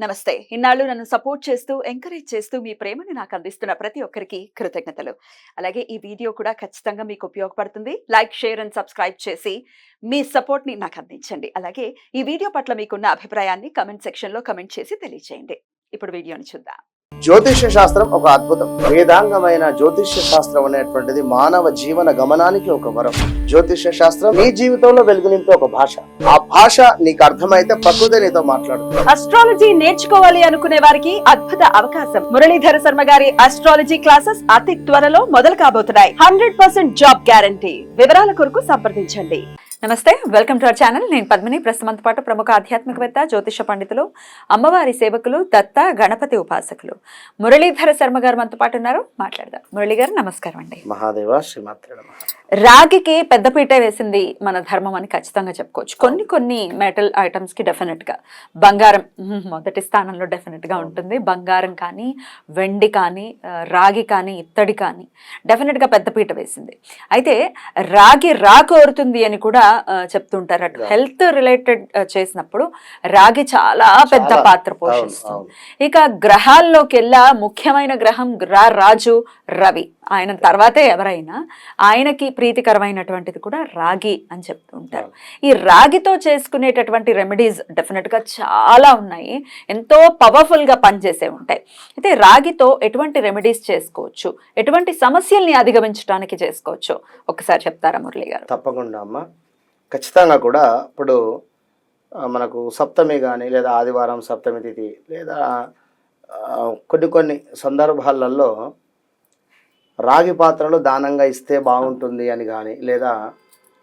నమస్తే. ఇన్నాళ్ళు నన్ను సపోర్ట్ చేస్తూ, ఎంకరేజ్ చేస్తూ మీ ప్రేమని నాకు అందిస్తున్న ప్రతి ఒక్కరికి కృతజ్ఞతలు. అలాగే ఈ వీడియో కూడా ఖచ్చితంగా మీకు ఉపయోగపడుతుంది. లైక్, షేర్ అండ్ సబ్స్క్రైబ్ చేసి మీ సపోర్ట్‌ని నాకు అందించండి. అలాగే ఈ వీడియో పట్ల మీకున్న అభిప్రాయాన్ని కామెంట్ సెక్షన్‌లో కామెంట్ చేసి తెలియజేయండి. ఇప్పుడు వీడియోని చూద్దాం. జ్యోతిష్య శాస్త్రం ఒక అద్భుతం. వేదాంగమైన జ్యోతిష్య శాస్త్రం అనేటువంటిది మానవ జీవన గమనానికి ఒక వరం. జ్యోతిష్య శాస్త్రం నీ జీవితంలో వెలుగునింపే ఒక భాష. ఆ భాష నీకు అర్థమైతే ప్రకృతి నీతో మాట్లాడుతుంది. అస్ట్రాలజీ నేర్చుకోవాలి అనుకునే వారికి అద్భుత అవకాశం. మురళీధర శర్మ గారి అస్ట్రాలజీ క్లాసెస్ అతి త్వరలో మొదలు కాబోతున్నాయి. 100% జాబ్ గ్యారంటీ. వివరాల కొరకు సంప్రదించండి. నమస్తే, వెల్కమ్ టు అవర్ ఛానల్. నేను పద్మిని. ప్రస్తుతంతో పాటు ప్రముఖ ఆధ్యాత్మికవేత్త, జ్యోతిష పండితులు, అమ్మవారి సేవకులు, దత్త గణపతి ఉపాసకులు మురళీధర శర్మ గారు మనతో పాటు ఉన్నారు. మాట్లాడదాం. మురళి గారు నమస్కారం అండి. మహాదేవ శ్రీమాత్రే నమః. రాగికి పెద్దపీట వేసింది మన ధర్మం అని ఖచ్చితంగా చెప్పుకోవచ్చు. కొన్ని మెటల్ ఐటమ్స్ కి డెఫినెట్ గా బంగారం మొదటి స్థానంలో డెఫినెట్ గా ఉంటుంది. బంగారం కానీ, వెండి కానీ, రాగి కానీ, ఇత్తడి కానీ డెఫినెట్ గా పెద్దపీట వేసింది. అయితే రాగి కోరుతుంది అని కూడా చెప్తుంటారు. అటు హెల్త్ రిలేటెడ్ చేసినప్పుడు రాగి చాలా పెద్ద పాత్ర పోషిస్తుంది. ఇక గ్రహాల్లోకి వెళ్ళా ముఖ్యమైన గ్రహం రాజు రవి. ఆయన తర్వాతే ఎవరైనా ఆయనకి ప్రీతికరమైనటువంటిది కూడా రాగి అని చెప్తూ ఉంటారు. ఈ రాగితో చేసుకునేటటువంటి రెమెడీస్ డెఫినెట్ గా చాలా ఉన్నాయి, ఎంతో పవర్ఫుల్ గా పనిచేసే ఉంటాయి. అయితే రాగితో ఎటువంటి రెమెడీస్ చేసుకోవచ్చు, ఎటువంటి సమస్యల్ని అధిగమించడానికి చేసుకోవచ్చు, ఒకసారి చెప్తారా మురళి గారు? తప్పకుండా అమ్మ. ఖచ్చితంగా కూడా ఇప్పుడు మనకు సప్తమి కానీ లేదా ఆదివారం సప్తమి తిథి లేదా కొన్ని సందర్భాలలో రాగి పాత్రలు దానంగా ఇస్తే బాగుంటుంది అని కానీ, లేదా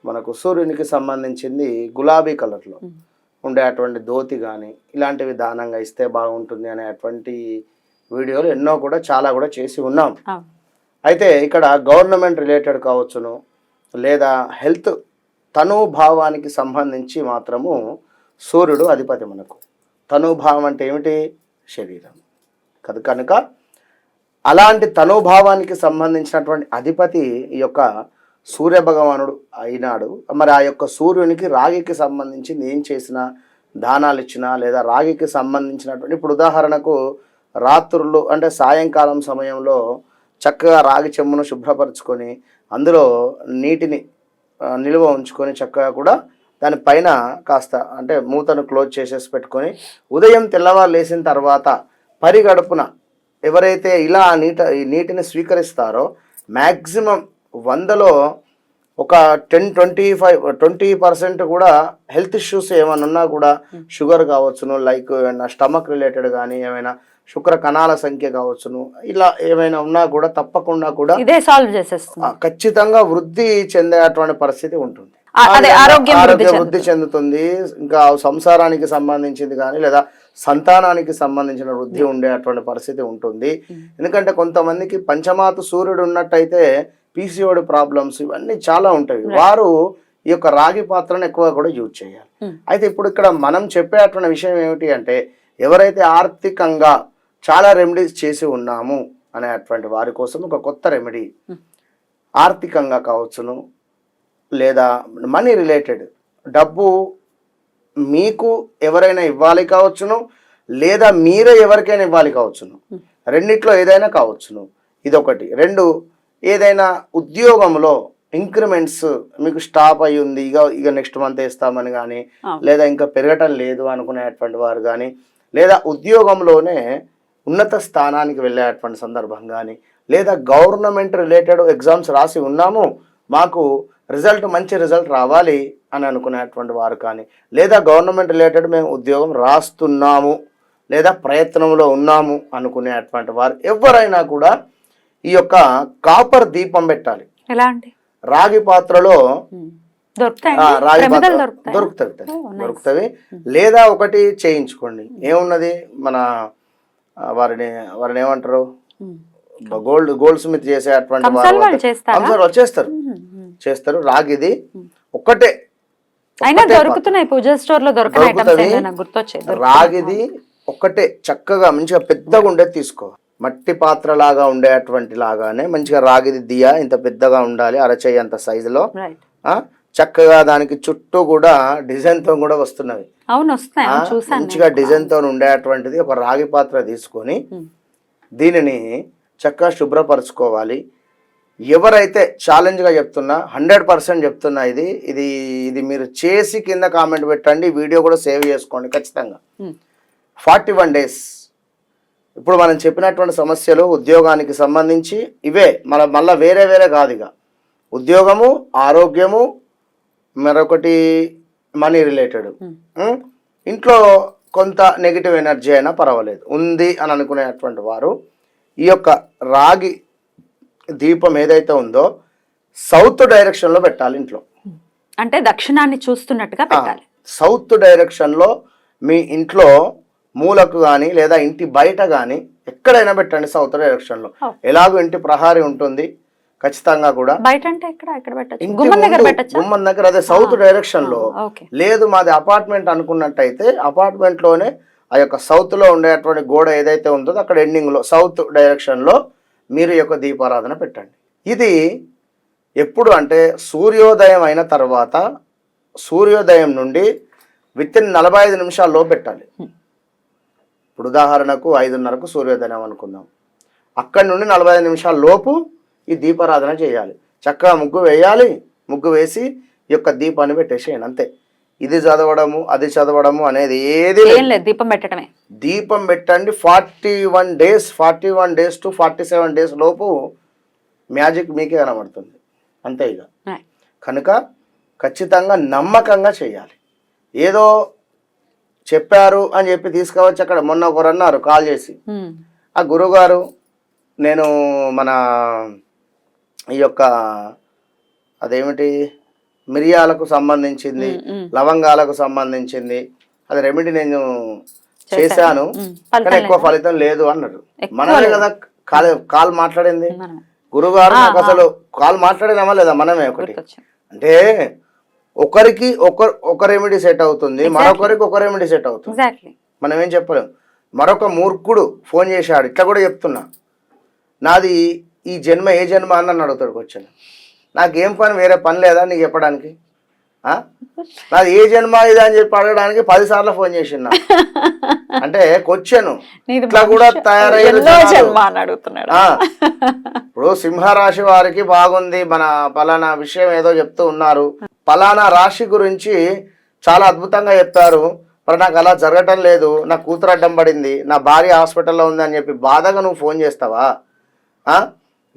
మనకు సూర్యునికి సంబంధించింది గులాబీ కలర్లో ఉండేటువంటి ధోతి కానీ ఇలాంటివి దానంగా ఇస్తే బాగుంటుంది అనేటువంటి వీడియోలు ఎన్నో కూడా చాలా కూడా చేసి ఉన్నాం. అయితే ఇక్కడ గవర్నమెంట్ రిలేటెడ్ కావచ్చును, లేదా హెల్త్ తనుభావానికి సంబంధించి మాత్రము సూర్యుడు అధిపతి. మనకు తనుభావం అంటే ఏమిటి? శరీరం. కనుక అలాంటి తనుభావానికి సంబంధించినటువంటి అధిపతి ఈ యొక్క సూర్య భగవానుడు అయినాడు. మరి ఆ యొక్క సూర్యునికి రాగికి సంబంధించింది ఏం చేసినా, దానాలు ఇచ్చినా, లేదా రాగికి సంబంధించినటువంటి ఇప్పుడు ఉదాహరణకు రాత్రులు అంటే సాయంకాలం సమయంలో చక్కగా రాగి చెంబును శుభ్రపరచుకొని అందులో నీటిని నిల్వ ఉంచుకొని చక్కగా కూడా దానిపైన కాస్త అంటే మూతను క్లోజ్ చేసేసి పెట్టుకొని ఉదయం తెల్లవారు లేచిన తర్వాత పరిగడుపున ఎవరైతే ఇలా నీటిని స్వీకరిస్తారో మ్యాక్సిమం 100లో ఒక 10-20% కూడా హెల్త్ ఇష్యూస్ ఏమైనా ఉన్నా కూడా, షుగర్ కావచ్చును, లైక్ ఏమైనా స్టమక్ రిలేటెడ్ కానీ, ఏమైనా శుక్ర కణాల సంఖ్య కావచ్చును, ఇలా ఏమైనా ఉన్నా కూడా తప్పకుండా కూడా ఇదే సాల్వ్ చేసేస్తుంది. ఖచ్చితంగా వృద్ధి చెందేటువంటి పరిస్థితి ఉంటుంది. ఆరోగ్యం వృద్ధి చెందుతుంది. ఇంకా సంసారానికి సంబంధించింది కానీ లేదా సంతానానికి సంబంధించిన వృద్ధి ఉండేటువంటి పరిస్థితి ఉంటుంది. ఎందుకంటే కొంతమందికి పంచమాత సూర్యుడు ఉన్నట్టయితే పీసీఓడి ప్రాబ్లమ్స్ ఇవన్నీ చాలా ఉంటాయి. వారు ఈ యొక్క రాగి పాత్రను ఎక్కువగా కూడా యూజ్ చేయాలి. అయితే ఇప్పుడు ఇక్కడ మనం చెప్పేటువంటి విషయం ఏమిటి అంటే, ఎవరైతే ఆర్థికంగా చాలా రెమెడీస్ చేసి ఉన్నాము అనేటువంటి వారి కోసం ఒక కొత్త రెమెడీ, ఆర్థికంగా కావచ్చును లేదా మనీ రిలేటెడ్, డబ్బు మీకు ఎవరైనా ఇవ్వాలి కావచ్చును, లేదా మీరే ఎవరికైనా ఇవ్వాలి కావచ్చును, రెండిట్లో ఏదైనా కావచ్చును. ఇదొకటి. రెండు, ఏదైనా ఉద్యోగంలో ఇంక్రిమెంట్స్ మీకు స్టాప్ అయ్యి ఉంది, ఇక నెక్స్ట్ మంత్ వేస్తామని కానీ, లేదా ఇంకా పెరగటం లేదు అనుకునేటువంటి వారు కానీ, లేదా ఉద్యోగంలోనే ఉన్నత స్థానానికి వెళ్ళేటువంటి సందర్భం కానీ, లేదా గవర్నమెంట్ రిలేటెడ్ ఎగ్జామ్స్ రాసి ఉన్నాము, మాకు మంచి రిజల్ట్ రావాలి అని అనుకునేటువంటి వారు కానీ, లేదా గవర్నమెంట్ రిలేటెడ్ మేము ఉద్యోగం రాస్తున్నాము లేదా ప్రయత్నంలో ఉన్నాము అనుకునేటువంటి వారు ఎవరైనా కూడా ఈ యొక్క కాపర్ దీపం పెట్టాలి. ఎలా అండి? రాగి పాత్రలో దొరుకుతాయి. లేదా ఒకటి చేయించుకోండి. ఏమున్నది, మన వారిని ఏమంటారు, గోల్డ్ స్మిత్ చేసేటువంటి వారు చేస్తారు. రాగిది ఒక్కటే రాగిది ఒక్కటే చక్కగా మంచిగా పెద్దగా ఉండేది తీసుకో. మట్టి పాత్ర లాగా ఉండేటువంటి లాగానే మంచిగా రాగిది దియా ఇంత పెద్దగా ఉండాలి, అరచేయి అంత సైజులో చక్కగా దానికి చుట్టూ కూడా డిజైన్తో కూడా వస్తున్నవి. అవును, వస్తాయి, చూసాను. మంచిగా డిజైన్తో ఉండేటువంటిది ఒక రాగి పాత్ర తీసుకొని దీనిని చక్కగా శుభ్రపరచుకోవాలి. ఎవరైతే ఛాలెంజ్గా చెప్తున్నా 100% చెప్తున్నా, ఇది ఇది ఇది మీరు చేసి కింద కామెంట్ పెట్టండి, వీడియో కూడా సేవ్ చేసుకోండి ఖచ్చితంగా. 41 days. ఇప్పుడు మనం చెప్పినటువంటి సమస్యలు ఉద్యోగానికి సంబంధించి ఇవే, మళ్ళీ వేరే వేరే కాదు. ఇక ఉద్యోగము, ఆరోగ్యము, మరొకటి మనీ రిలేటెడ్, ఇంట్లో కొంత నెగిటివ్ ఎనర్జీ అయినా పర్వాలేదు ఉంది అని అనుకునేటువంటి వారు ఈ యొక్క రాగి దీపం ఏదైతే ఉందో సౌత్ డైరెక్షన్లో పెట్టాలి. ఇంట్లో అంటే దక్షిణాన్ని చూస్తున్నట్టుగా పెట్టాలి. సౌత్ డైరెక్షన్లో మీ ఇంట్లో మూలకు కానీ లేదా ఇంటి బయట కానీ ఎక్కడైనా పెట్టండి సౌత్ డైరెక్షన్లో. ఎలాగో ఇంటి ప్రహారీ ఉంటుంది ఖచ్చితంగా కూడా. బయట అంటే ఎక్కడ పెట్టచ్చు? గుమ్మం దగ్గర, అదే సౌత్ డైరెక్షన్ లో. లేదు మాది అపార్ట్మెంట్ అనుకున్నట్టయితే అపార్ట్మెంట్ లోనే ఆ యొక్క సౌత్ లో ఉండేటువంటి గోడ ఏదైతే ఉందో అక్కడ ఎండింగ్ లో సౌత్ డైరెక్షన్ లో మీరు యొక్క దీపారాధన పెట్టండి. ఇది ఎప్పుడు అంటే సూర్యోదయం అయిన తర్వాత, సూర్యోదయం నుండి వితిన్ 45 నిమిషాల్లో పెట్టాలి. ఇప్పుడు ఉదాహరణకు 5:30కు సూర్యోదయం అనుకుందాం, అక్కడి నుండి 45 నిమిషాల లోపు ఈ దీపారాధన చేయాలి. చక్కగా ముగ్గు వేయాలి, ముగ్గు వేసి ఈ యొక్క దీపాన్ని పెట్టేసేయండి అంతే. ఇది చదవడము అది చదవడము అనేది ఏది లేదు, దీపం పెట్టడమే. దీపం పెట్టండి. 41 days to 47 days లోపు మ్యాజిక్ మీకే కనబడుతుంది అంతే. ఇక కనుక ఖచ్చితంగా నమ్మకంగా చేయాలి. ఏదో చెప్పారు అని చెప్పి తీసుకువచ్చి అక్కడ మొన్న ఒకరు అన్నారు కాల్ చేసి, ఆ గురువుగారు నేను మన ఈ యొక్క అదేమిటి మిరియాలకు సంబంధించింది, లవంగాలకు సంబంధించింది, అది రెమెడీ నేను చేశాను కానీ ఎక్కువ ఫలితం లేదు అన్నారు. మనమే కదా కాల్ మాట్లాడింది, గురుగారు నాకు అసలు కాల్ మాట్లాడినామా లేదా మనమే. ఒకటి అంటే ఒకరికి ఒక రెమెడీ సెట్ అవుతుంది, మరొకరికి ఒక రెమెడీ సెట్ అవుతుంది. మనం ఏం చెప్పలేం. మరొక మూర్ఖుడు ఫోన్ చేశాడు, ఇట్లా కూడా చెప్తున్నా, నాది ఈ జన్మ ఏ జన్మ అని అడుగుతాడు వచ్చాను. నాకేం పని, వేరే పని లేదా నీకు చెప్పడానికి? నాది ఏ జన్మ ఇదా అని చెప్పి అడగడానికి 10 సార్లు ఫోన్ చేసిన. అంటే క్వశ్చన్ ఇట్లా కూడా తయారయ్యారు. ఇప్పుడు సింహరాశి వారికి బాగుంది, మన పలానా విషయం ఏదో చెప్తూ ఉన్నారు, పలానా రాశి గురించి చాలా అద్భుతంగా చెప్పారు, మరి నాకు అలా జరగటం లేదు, నా కూతురు అడ్డం పడింది, నా భార్య హాస్పిటల్లో ఉంది అని చెప్పి బాధగా నువ్వు ఫోన్ చేస్తావా?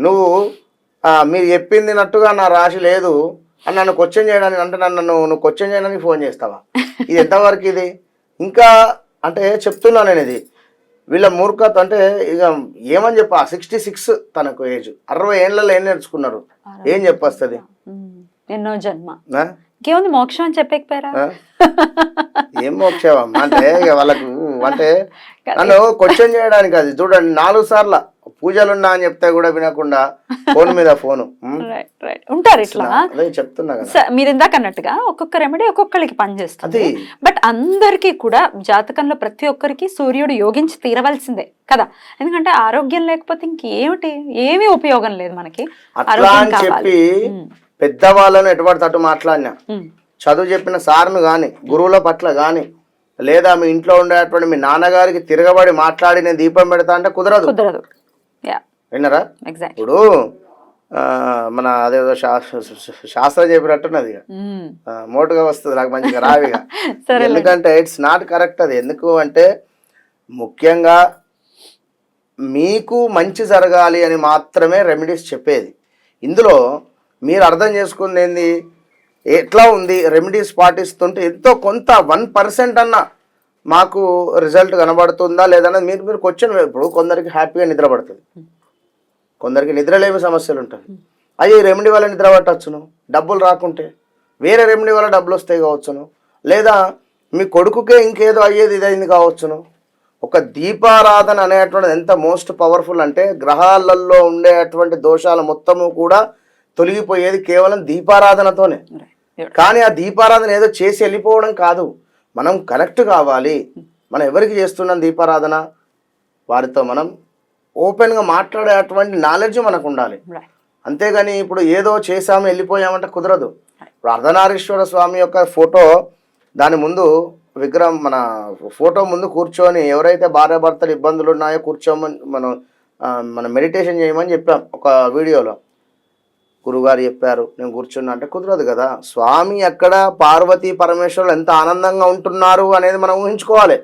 నువ్వు మీరు చెప్పిందినట్టుగా నా రాశి లేదు అని నన్ను క్వశ్చన్ చేయడానికి, అంటే నువ్వు క్వశ్చన్ చేయడానికి ఫోన్ చేస్తావా? ఇది ఎంతవరకు ఇది? ఇంకా అంటే చెప్తున్నా నేను, ఇది వీళ్ళ మూర్ఖత. అంటే ఇక ఏమని చెప్పా, 66 తనకు ఏజ్, 60 ఏళ్ళలో ఏం నేర్చుకున్నారు, ఏం చెప్పొస్తుంది? ఎన్నో జన్మ ఇంకేముంది, మోక్షం అని చెప్పకపోయారా? ఏం మోక్షమమ్మా అంటే ఇక వాళ్ళకు, అంటే నన్ను క్వశ్చన్ చేయడానికి. అది చూడండి 4 సార్లు పూజలున్నా అని చెప్తే కూడా వినకుండా ఫోన్ మీద ఫోను ఉంటారు. ఇట్లా చెప్తున్నా కదా, మీరు ఇందాక అన్నట్టుగా ఒక్కొక్క రెమెడీ ఒక్కొక్కరికి పనిచేస్తుంది. బట్ అందరికీ కూడా జాతకంలో ప్రతి ఒక్కరికి సూర్యుడు యోగించి తీరవలసిందే కదా, ఎందుకంటే ఆరోగ్యం లేకపోతే ఇంకేమిటి, ఏమీ ఉపయోగం లేదు మనకి. అట్లా అని చెప్పి పెద్దవాళ్ళను ఎటువంటి తట్టు మాట్లాడినా, చదువు చెప్పిన సార్ను కానీ, గురువుల పట్ల కానీ, లేదా మీ ఇంట్లో ఉండేటువంటి మీ నాన్నగారికి తిరగబడి మాట్లాడి నేను దీపం పెడతా అంటే కుదరదు. విన్నారా? ఇప్పుడు మన అదేదో శాస్త్రం చెప్పినట్టున్నది, మోటుగా వస్తుంది నాకు మంచిగా రావిగా. ఎందుకంటే ఇట్స్ నాట్ కరెక్ట్. అది ఎందుకు అంటే ముఖ్యంగా మీకు మంచి జరగాలి అని మాత్రమే రెమెడీస్ చెప్పేది. ఇందులో మీరు అర్థం చేసుకుంది ఏంది, ఎట్లా ఉంది, రెమెడీస్ పాటిస్తుంటే ఎంతో కొంత 1% అన్నా మాకు రిజల్ట్ కనబడుతుందా లేదన్నది మీరు క్వశ్చన్. ఇప్పుడు కొందరికి హ్యాపీగా నిద్ర పడుతుంది, కొందరికి నిద్రలేమి సమస్యలు ఉంటాయి. అయ్యి రెమెడీ వల్ల నిద్ర పట్టచ్చును, డబ్బులు రాకుంటే వేరే రెమెడీ వల్ల డబ్బులు వస్తాయి కావచ్చును, లేదా మీ కొడుకుకే ఇంకేదో అయ్యేది ఇదైంది కావచ్చును. ఒక దీపారాధన అనేటువంటిది ఎంత మోస్ట్ పవర్ఫుల్ అంటే గ్రహాలలో ఉండేటువంటి దోషాలు మొత్తము కూడా తొలగిపోయేది కేవలం దీపారాధనతోనే. కానీ ఆ దీపారాధన ఏదో చేసి వెళ్ళిపోవడం కాదు, మనం కనెక్ట్ కావాలి. మనం ఎవరికి చేస్తున్నాం దీపారాధన, వారితో మనం ఓపెన్గా మాట్లాడేటువంటి నాలెడ్జ్ మనకు ఉండాలి. అంతేగాని ఇప్పుడు ఏదో చేసాము వెళ్ళిపోయామంటే కుదరదు. ఇప్పుడు అర్ధనారీశ్వర స్వామి యొక్క ఫోటో దాని ముందు విగ్రహం మన ఫోటో ముందు కూర్చొని ఎవరైతే భార్యాభర్తలు ఇబ్బందులు ఉన్నాయో కూర్చోమని మనం మెడిటేషన్ చేయమని చెప్పాం ఒక వీడియోలో. గురుగారు చెప్పారు, నేను కూర్చున్నా అంటే కుదరదు కదా. స్వామి అక్కడ పార్వతీ పరమేశ్వరులు ఎంత ఆనందంగా ఉంటున్నారు అనేది మనం ఊహించుకోవాలి.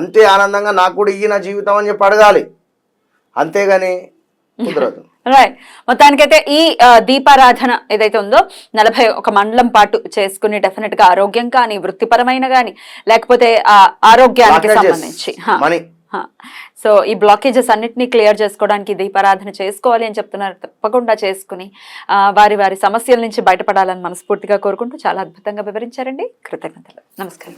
అంతే ఆనందంగా నాకు కూడా ఇయ్యి నా జీవితం అని చెప్పి అడగాలి, అంతేగాని కుదరదు. రైట్. మొత్తానికైతే ఈ దీపారాధన ఏదైతే ఉందో 41 మండలం పాటు చేసుకుని డెఫినెట్ గా ఆరోగ్యం కానీ వృత్తిపరమైన కానీ లేకపోతే ఆరోగ్యానికి సంబంధించి సో ఈ బ్లాకేజెస్ అన్నిటినీ క్లియర్ చేసుకోవడానికి దీపారాధన చేసుకోవాలి అని చెప్తున్నారు. తప్పకుండా చేసుకుని వారి వారి సమస్యల నుంచి బయటపడాలని మనస్ఫూర్తిగా కోరుకుంటూ చాలా అద్భుతంగా వివరించారండి. కృతజ్ఞతలు. నమస్కారం.